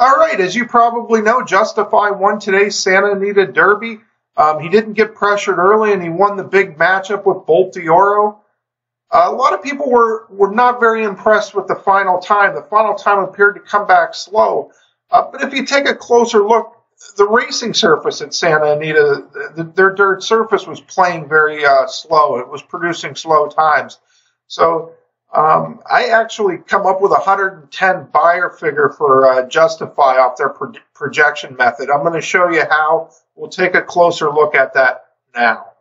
All right, as you probably know, Justify won today's Santa Anita Derby. He didn't get pressured early, and he won the big matchup with Bolt d'Oro. A lot of people were not very impressed with the final time. The final time appeared to come back slow. But if you take a closer look, the racing surface at Santa Anita, their dirt surface was playing very slow. It was producing slow times. So I actually come up with a 110 Beyer figure for Justify off their projection method. I'm going to show you how. We'll take a closer look at that now.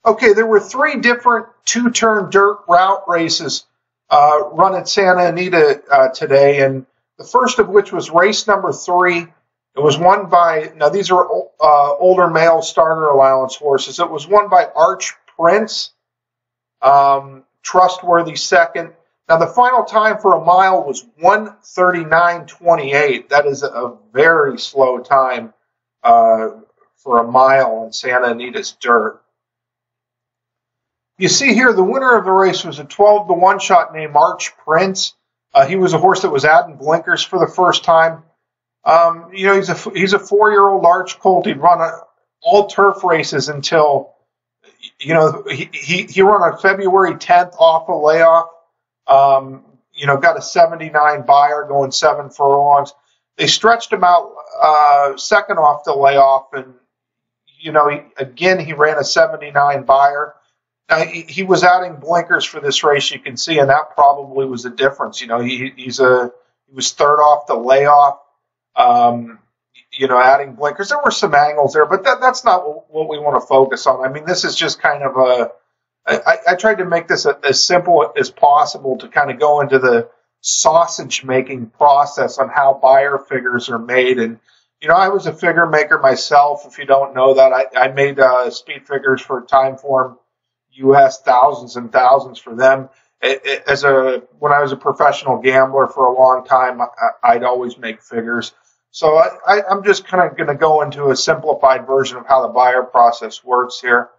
Okay, there were 3 different two-turn dirt route races run at Santa Anita today, and the first of which was race number 3. It was won by, now these are older male starter allowance horses. It was won by Arch Prince, trustworthy second. Now the final time for a mile was 1:39.28. That is a very slow time for a mile on Santa Anita's dirt. You see here, the winner of the race was a 12-to-1 shot named Arch Prince. He was a horse that was adding blinkers for the first time. He's a 4-year-old Arch colt. He'd run all turf races until, he run on February 10th off a layoff. Got a 79 Beyer going 7 furlongs. They stretched him out second off the layoff, and he ran a 79 Beyer. He was adding blinkers for this race, you can see, and that probably was the difference. He was third off the layoff. Adding blinkers. There were some angles there, but that's not what we want to focus on. I mean, this is just kind of I tried to make this as simple as possible to kind of go into the sausage making process on how Beyer figures are made. And, I was a figure maker myself. If you don't know that, I made speed figures for Timeform US, thousands and thousands for them. When I was a professional gambler for a long time, I'd always make figures. So I'm just kind of going to go into a simplified version of how the Beyer process works here.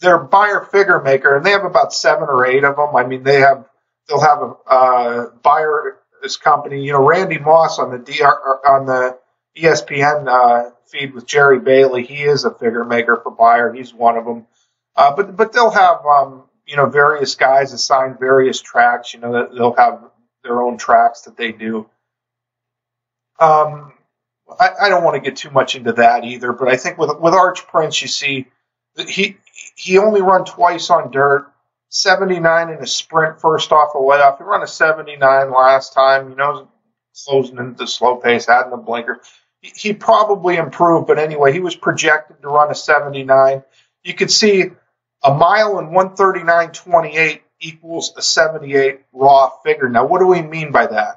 They're Beyer figure maker, and they have about 7 or 8 of them. I mean, they'll have a Beyer's company. Randy Moss on the ESPN feed with Jerry Bailey. He is a figure maker for Beyer. He's one of them. But they'll have various guys assigned various tracks. They'll have their own tracks that they do. I don't want to get too much into that either, but I think with Arch Prince, you see that he only run twice on dirt, 79 in a sprint first off a layoff. He ran a 79 last time, closing into the slow pace, adding the blinker. He probably improved, but anyway, he was projected to run a 79. You could see a mile in 1:39.28 equals a 78 raw figure. Now, what do we mean by that?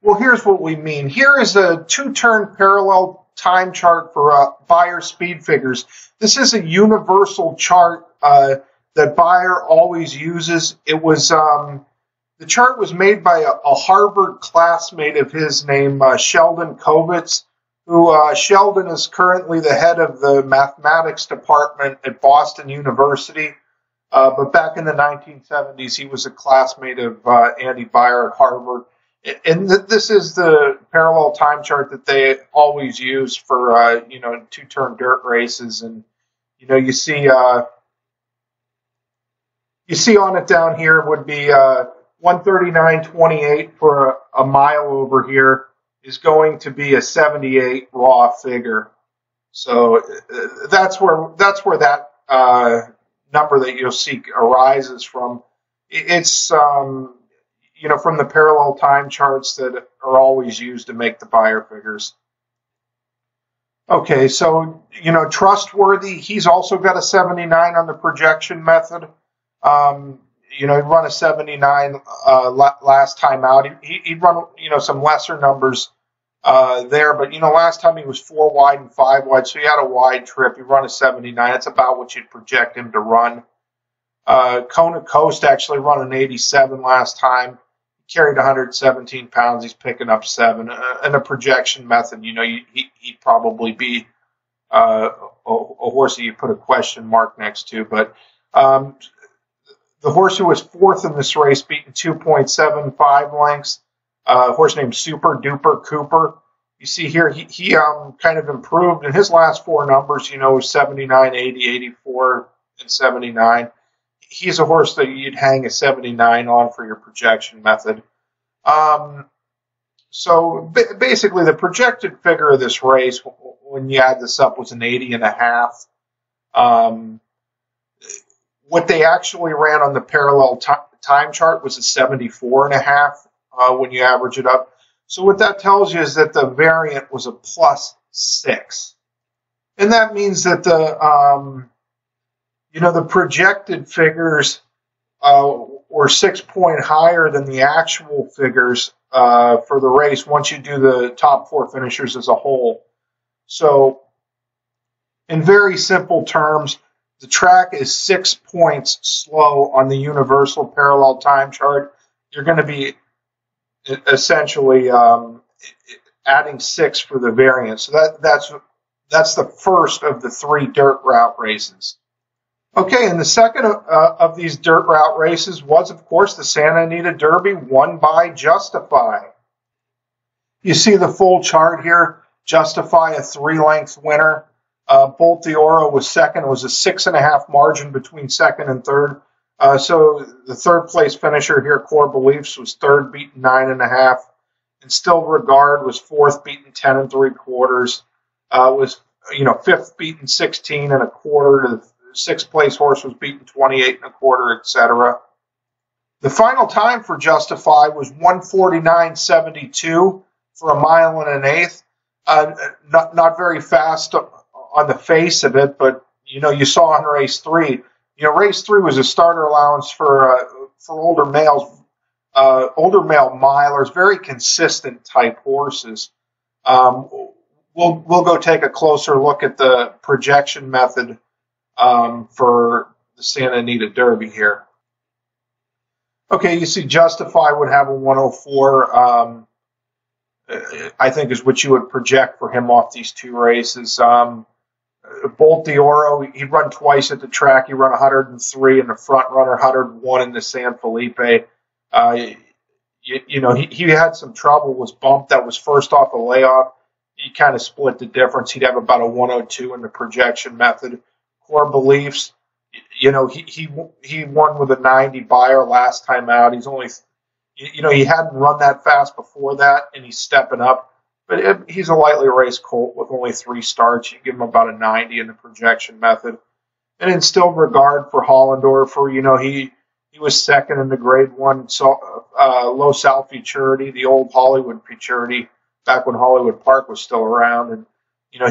Well, here's what we mean. Here is a 2-turn parallel time chart for Beyer speed figures. This is a universal chart that Beyer always uses. It was the chart was made by a Harvard classmate of his named Sheldon Kovitz, who Sheldon is currently the head of the mathematics department at Boston University. But back in the 1970s, he was a classmate of Andy Beyer at Harvard. And this is the parallel time chart that they always use for 2-turn dirt races. And you see on it down here would be 1:39.28 for a mile over here is going to be a 78 raw figure. So that's where that number that you'll see arises from. It's from the parallel time charts that are always used to make the Beyer figures. Okay, so, trustworthy, he's also got a 79 on the projection method. He run a 79 last time out. He'd run, some lesser numbers there, but, last time he was 4 wide and 5 wide, so he had a wide trip. He run a 79. That's about what you'd project him to run. Kona Coast actually run an 87 last time. Carried 117 pounds. He's picking up 7. And a projection method, he'd probably be a horse that you put a question mark next to. But The horse who was fourth in this race, beaten 2.75 lengths, a horse named Super Duper Cooper. You see here, he kind of improved in his last four numbers, 79, 80, 84, and 79. He's a horse that you'd hang a 79 on for your projection method. So basically, the projected figure of this race, when you add this up, was an 80.5. What they actually ran on the parallel time chart was a 74.5 when you average it up. So what that tells you is that the variant was a +6. And that means that the projected figures were 6 points higher than the actual figures for the race once you do the top four finishers as a whole. So in very simple terms, the track is 6 points slow on the universal parallel time chart. You're going to be essentially adding 6 for the variance. So that's the first of the 3 dirt route races. Okay, and the second of these dirt route races was, of course, the Santa Anita Derby, won by Justify. You see the full chart here. Justify, a 3-length winner. Bolt the Oro was second. It was a 6.5 margin between second and third. So the third place finisher here, Core Beliefs, was third, beaten 9.5. Instilled Regard was fourth, beaten 10 3/4. Was fifth, beaten 16.25. The sixth place horse was beaten 28.25, etc. The final time for Justify was 1:49.72 for 1 1/8 miles. Not very fast on the face of it, but you saw in race 3. Race 3 was a starter allowance for older males, older male milers, very consistent type horses. We'll go take a closer look at the projection method for the Santa Anita Derby here. Okay, you see Justify would have a 104. I think is what you would project for him off these 2 races. Bolt the Oro, he'd run twice at the track. He run 103 in the front runner, 101 in the San Felipe. He had some trouble, was bumped. That was first off a layoff. He kind of split the difference. He'd have about a 102 in the projection method. Core Beliefs, he won with a 90 Beyer last time out. He's only, he hadn't run that fast before that, and he's stepping up. But he's a lightly raced colt with only 3 starts. You give him about a 90 in the projection method. And Instilled Regard for Hollendorfer, he was second in the Grade 1 low South Futurity, the old Hollywood Futurity, back when Hollywood Park was still around. And,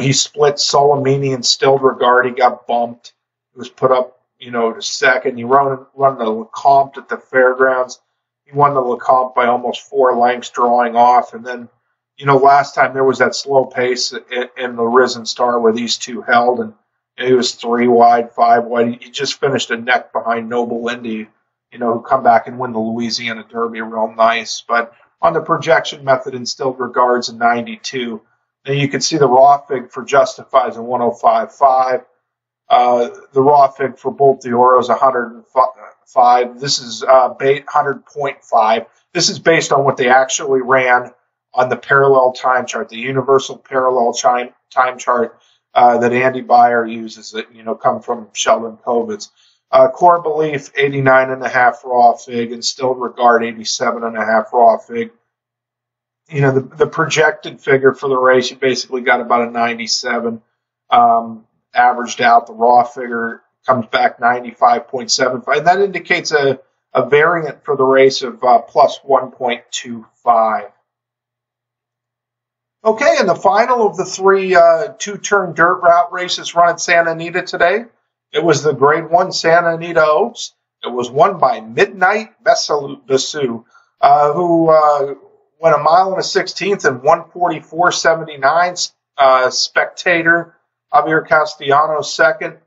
he split Solomini and Instilled Regard. He got bumped. He was put up, to second. He run the Lecomte at the fairgrounds. He won the Lecomte by almost 4 lengths, drawing off. And then, last time there was that slow pace in the Risen Star where these two held, and he was 3 wide, 5 wide. He just finished a neck behind Noble Indy, who come back and win the Louisiana Derby real nice. But on the projection method, Instilled Regard's a 92. Then you can see the raw fig for Justify is a 105.5. The raw fig for Bolt the Oro is 105. This is 100.5. This is based on what they actually ran on the parallel time chart, the universal parallel time chart that Andy Beyer uses that, come from Sheldon Kovitz. Core Belief, 89.5 raw fig, Instilled Regard, 87.5 raw fig. The projected figure for the race, you basically got about a 97. Averaged out, the raw figure comes back 95.75. And that indicates a variant for the race of plus 1.25. Okay, and the final of the 3 2-turn dirt route races run at Santa Anita today. It was the Grade 1 Santa Anita Oaks. It was won by Midnight Basu, who went 1 1/16 and 1:44.79. Spectator, Javier Castellanos second,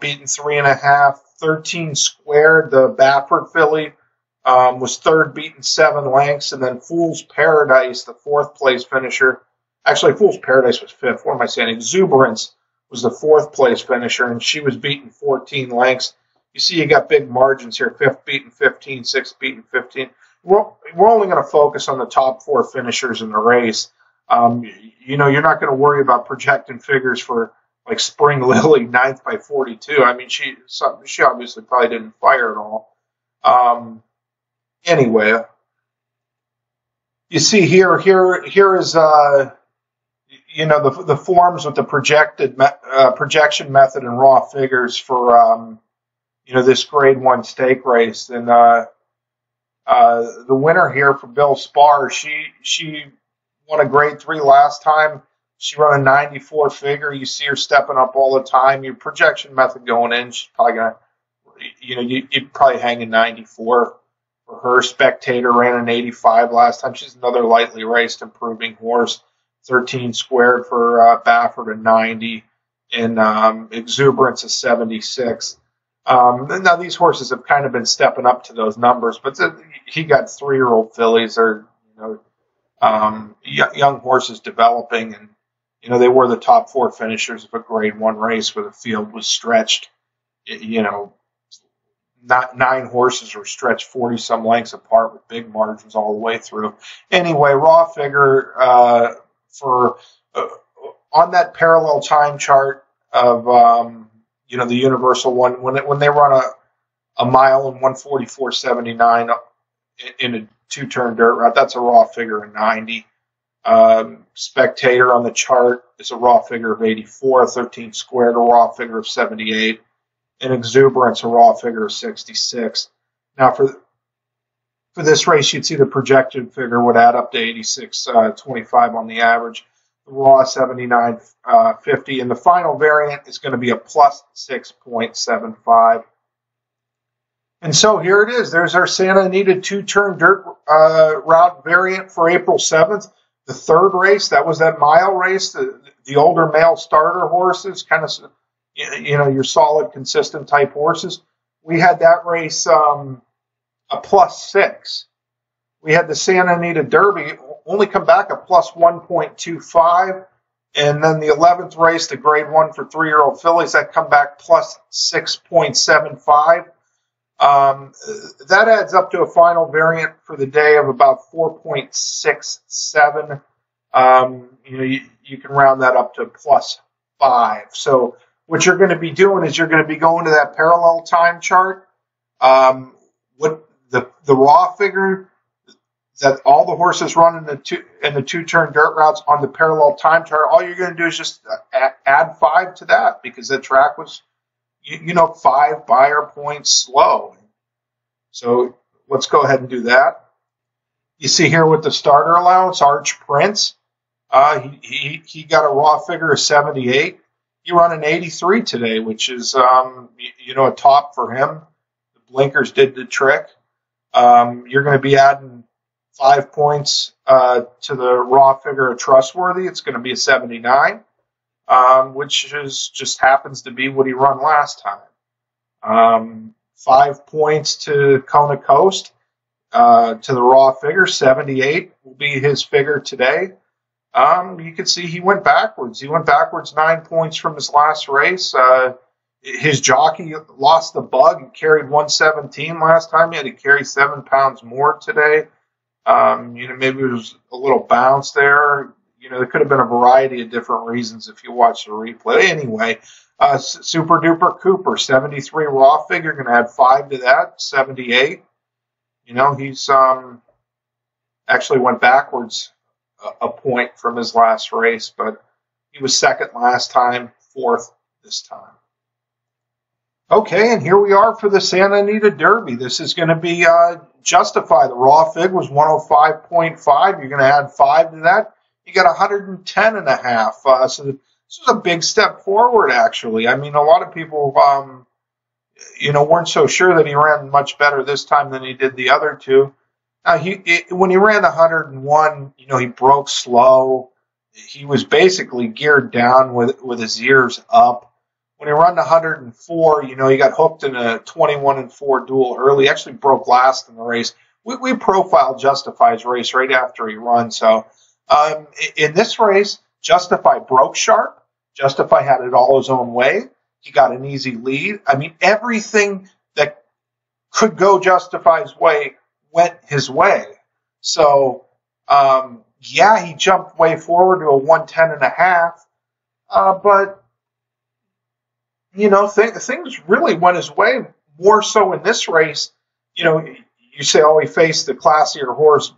beaten 3.5. 13 Squared, the Baffert filly, was third, beaten 7 lengths. And then Fool's Paradise, the 4th place finisher. Actually, Fool's Paradise was 5th. What am I saying? Exuberance was the 4th place finisher, and she was beaten 14 lengths. You see you got big margins here, 5th beating 15, 6th beating 15. We're only going to focus on the top 4 finishers in the race. You know, you're not going to worry about projecting figures for like Spring Lily, 9th by 42. I mean, she obviously probably didn't fire at all. Anyway, you see here is you know, the forms with the projection method and raw figures for you know, this Grade 1 stake race. And the winner here for Bill Spar, she won a Grade 3 last time. She run a 94 figure. You see her stepping up all the time. Your projection method going in, she's probably gonna, you know, you'd probably hang a 94 for her. Spectator ran an 85 last time. She's another lightly raced, improving horse. 13 squared for Baffert, a 90, and Exuberance, a 76. Now these horses have kind of been stepping up to those numbers, but he got 3-year-old fillies, or you know, young horses developing, and you know, they were the top 4 finishers of a Grade 1 race where the field was stretched. You know, 9 horses were stretched 40-some lengths apart with big margins all the way through. Anyway, raw figure for on that parallel time chart of you know, the universal one, when they run a mile in 144.79 in a 2-turn dirt route, that's a raw figure of 90. Spectator on the chart is a raw figure of 84, 13 squared, a raw figure of 78, and Exuberance, a raw figure of 66. Now for this race, you'd see the projected figure would add up to 86.25 on the average, the raw 79.50, and the final variant is going to be a plus 6.75. And so here it is. There's our Santa Anita 2-turn dirt route variant for April 7th. The 3rd race, that was that mile race, the older male starter horses, kind of, you know, your solid, consistent type horses. We had that race a plus 6. We had the Santa Anita Derby only come back a plus 1.25. And then the 11th race, the Grade 1 for 3-year-old fillies, that come back plus 6.75. That adds up to a final variant for the day of about 4.67. You know, you can round that up to plus 5. So what you're going to be doing is you're going to be going to that parallel time chart. What the raw figure that all the horses run in the 2-turn dirt routes on the parallel time chart, all you're going to do is just add 5 to that, because the track was, you know, 5 Beyer points slow. So let's go ahead and do that. You see here with the starter allowance, Arch Prince, he got a raw figure of 78. He run an 83 today, which is, you know, a top for him. The blinkers did the trick. You're going to be adding 5 points to the raw figure of Trustworthy. It's going to be a 79, which just happens to be what he run last time. 5 points to Kona Coast, to the raw figure, 78 will be his figure today. You can see he went backwards. He went backwards 9 points from his last race. His jockey lost the bug and carried 117 last time. He had to carry 7 pounds more today. You know, maybe it was a little bounce there. You know, there could have been a variety of different reasons if you watch the replay. Anyway, Super Duper Cooper, 73 raw figure, going to add 5 to that, 78. You know, he's actually went backwards a point from his last race, but he was 2nd last time, 4th this time. Okay, and here we are for the Santa Anita Derby. This is going to be Justify. The raw fig was 105.5. You're going to add 5 to that. You got 110.5. So this is a big step forward, actually. I mean, a lot of people, you know, weren't so sure that he ran much better this time than he did the other two. When he ran 101, you know, he broke slow. He was basically geared down with his ears up. When he ran 104, you know, he got hooked in a 21-4 duel early. He actually broke last in the race. We profiled Justify's race right after he run. So in this race, Justify broke sharp. Justify had it all his own way. He got an easy lead. I mean, everything that could go Justify's way went his way. So, yeah, he jumped way forward to a 110.5. But, things really went his way more so in this race. You say, oh, he faced the classier horse,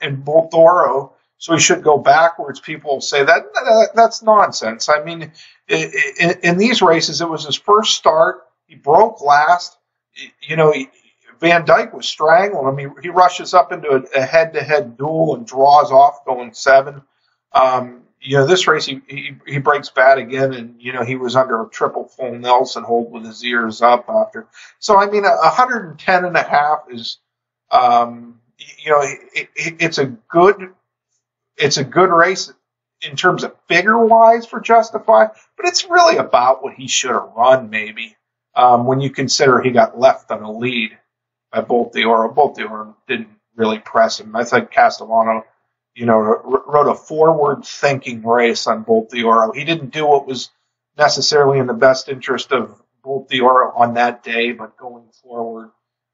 in Bull Toro, so he should go backwards. People say that's nonsense. I mean, in these races, it was his first start. He broke last. Van Dyke was strangling him. He rushes up into a head-to-head duel and draws off going 7. This race he breaks bad again, and he was under a triple full Nelson hold with his ears up after. So I mean, 110.5 is, it's a good race in terms of figure wise for Justify, but it's really about what he should have run maybe. When you consider he got left on a lead by Bolt d'Oro. Bolt d'Oro didn't really press him. I think Castellano, wrote a forward-thinking race on Bolt d'Oro. He didn't do what was necessarily in the best interest of Bolt d'Oro on that day, but going forward,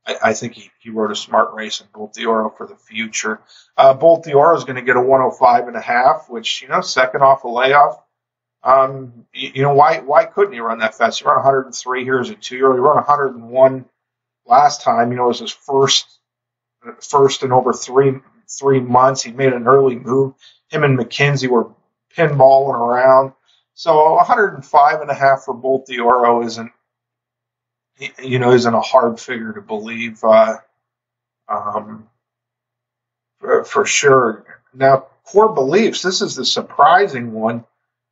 I think he wrote a smart race in Bolt d'Oro for the future. Bolt d'Oro is going to get a 105.5, which, second off a layoff. Why couldn't he run that fast? He ran 103 here as a 2-year-old. He ran 101 last time. It was his first in over three months. He made an early move. Him and McKenzie were pinballing around. So 105.5 for Bolt d'Oro isn't a hard figure to believe, for sure. Now, Core Beliefs, this is the surprising one.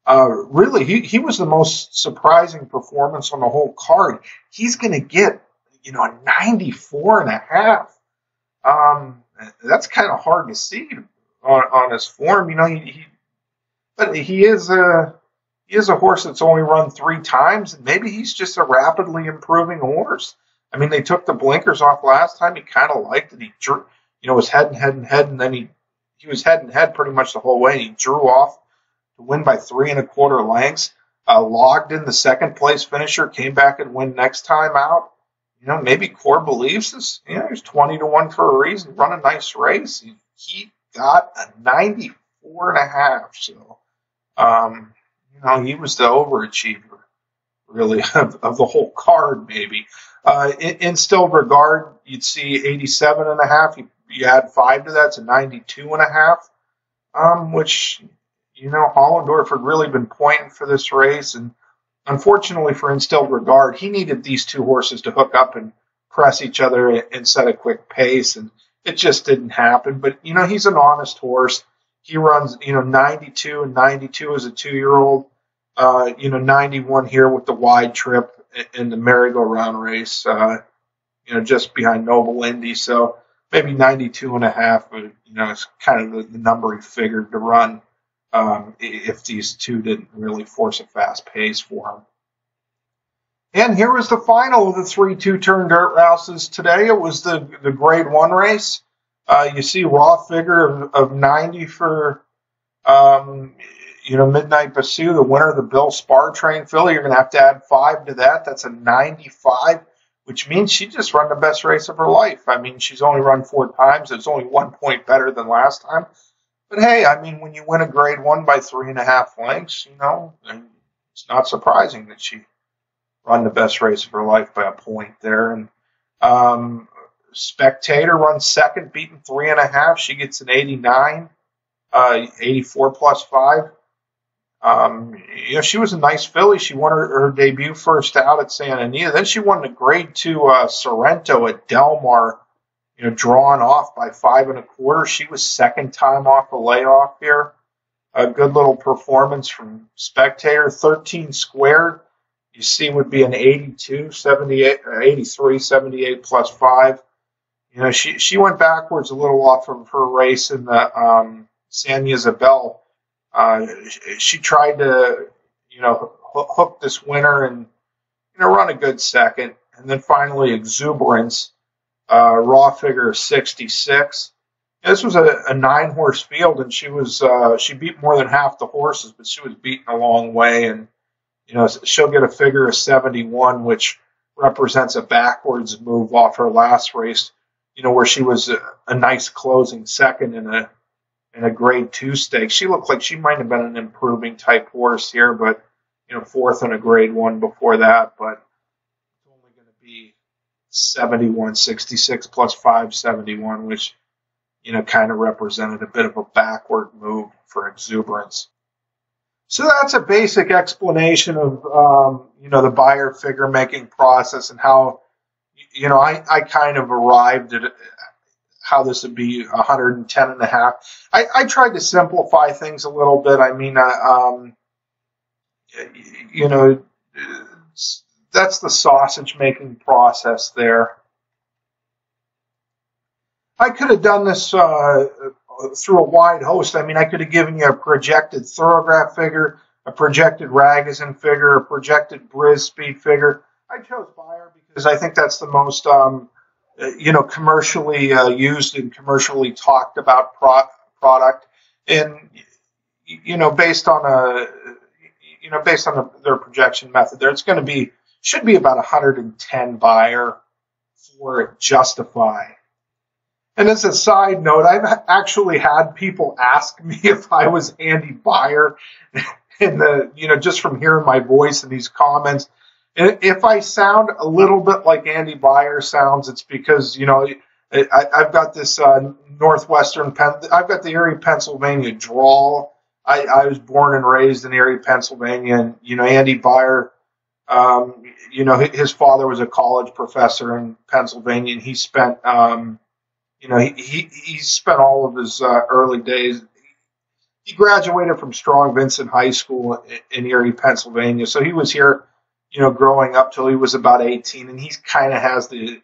Really, he was the most surprising performance on the whole card. He's going to get, a 94.5. That's kind of hard to see on his form. But he is a horse that's only run 3 times, and maybe he's just a rapidly improving horse. I mean, they took the blinkers off last time. He kind of liked it. He drew, was head and head and head, and then he was head and head pretty much the whole way. He drew off to win by 3 1/4 lengths. Logged in the second place finisher, came back and win next time out. Maybe Core Beliefs is, he's 20-1 for a reason. Run a nice race. He got a 94.5. So, he was the overachiever, really, of the whole card, maybe. In still regard, you'd see 87.5. You add 5 to that, it's a 92.5, which, Hollendorf had really been pointing for this race. And unfortunately for Instilled Regard, he needed these 2 horses to hook up and press each other and set a quick pace. And it just didn't happen. But, he's an honest horse. He runs, 92 and 92 as a 2-year-old. 91 here with the wide trip in the merry-go-round race, just behind Noble Indy. So maybe 92.5, but, it's kind of the number he figured to run if these 2 didn't really force a fast pace for him. And here was the final of the 3 2-turn dirt races today. It was the Grade 1 race. You see raw figure of 90 for Midnight Bassu, the winner of the Bill Spar Train filly. You're going to add 5 to that. That's a 95, which means she just run the best race of her life. I mean, she's only run 4 times. It's only 1 point better than last time. But hey, I mean, when you win a Grade 1 by 3.5 lengths, it's not surprising that she run the best race of her life by a point there. And Spectator runs second, beaten 3.5. She gets an 89, 84 plus 5. She was a nice filly. She won her debut first out at Santa Anita. Then she won the Grade 2 Sorrento at Del Mar, drawn off by 5 1/4. She was second time off a layoff here. A good little performance from Spectator. 13 squared, you see, would be an 82, 78, 83, 78 plus 5. She went backwards a little off of her race in the San Isabel. She tried to, hook this winner and, run a good second. And then finally Exuberance, raw figure 66. This was a 9-horse field, and she beat more than half the horses, but she was beaten a long way. And, she'll get a figure of 71, which represents a backwards move off her last race, where she was a nice closing second in a grade 2 stake. She looked like she might have been an improving type horse here, but, fourth in a grade 1 before that. But it's only going to be 71.66 plus 571, which, kind of represented a bit of a backward move for exuberance. So that's a basic explanation of, the Beyer figure making process and how, I kind of arrived at how this would be 110 and a half. I tried to simplify things a little bit. I mean, that's the sausage making process there. I could have done this through a wide host. I mean, I could have given you a projected Thorograph figure, a projected Ragozin figure, a projected Briz speed figure. I chose Beyer because I think that's the most, commercially used and commercially talked about product. And, based on their projection method there, it's going to should be about 110 Beyer for Justify. And as a side note, I've actually had people ask me if I was Andy Beyer, just from hearing my voice in these comments. If I sound a little bit like Andy Beyer sounds, it's because, I've got this I've got the Erie, Pennsylvania drawl. I was born and raised in Erie, Pennsylvania, and, Andy Beyer, his father was a college professor in Pennsylvania, and he spent, he spent all of his early days. He graduated from Strong Vincent High School in Erie, Pennsylvania. So he was here, growing up till he was about 18, and he kind of has the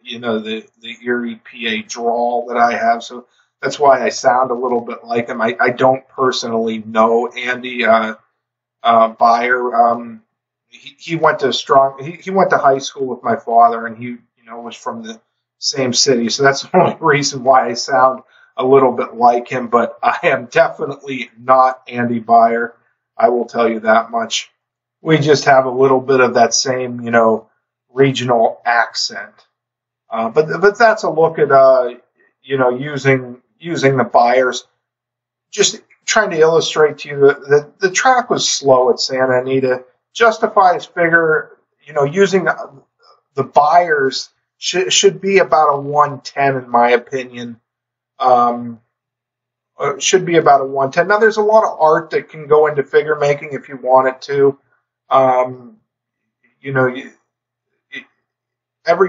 Erie, PA drawl that I have. So that's why I sound a little bit like him. I don't personally know Andy Beyer. He went to he went to high school with my father, and he, was from the same city. So that's the only reason why I sound a little bit like him, but I am definitely not Andy Beyer. I will tell you that much. We just have a little bit of that same, regional accent. But that's a look at, using the Beyers. Just trying to illustrate to you that the track was slow at Santa Anita. Justifies figure, using the Beyers should be about a 110 in my opinion. Should be about a 110. Now, there's a lot of art that can go into figure making if you want it to.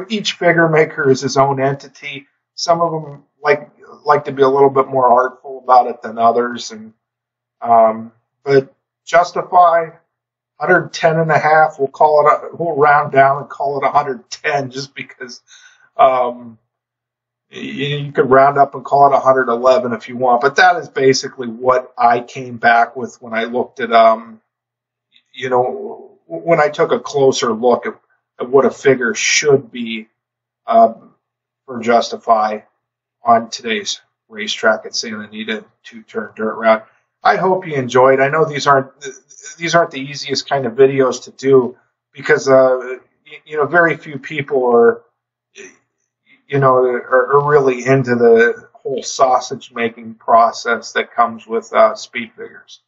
Each figure maker is his own entity. Some of them like to be a little bit more artful about it than others, and but Justify 110 and a half. We'll round down and call it 110 just because. You could round up and call it 111 if you want, but that is basically what I came back with when I looked at, when I took a closer look at what a figure should be for Justify on today's racetrack at Santa Anita two-turn dirt route. I hope you enjoyed. I know these aren't the easiest kind of videos to do because very few people are really into the whole sausage making process that comes with speed figures.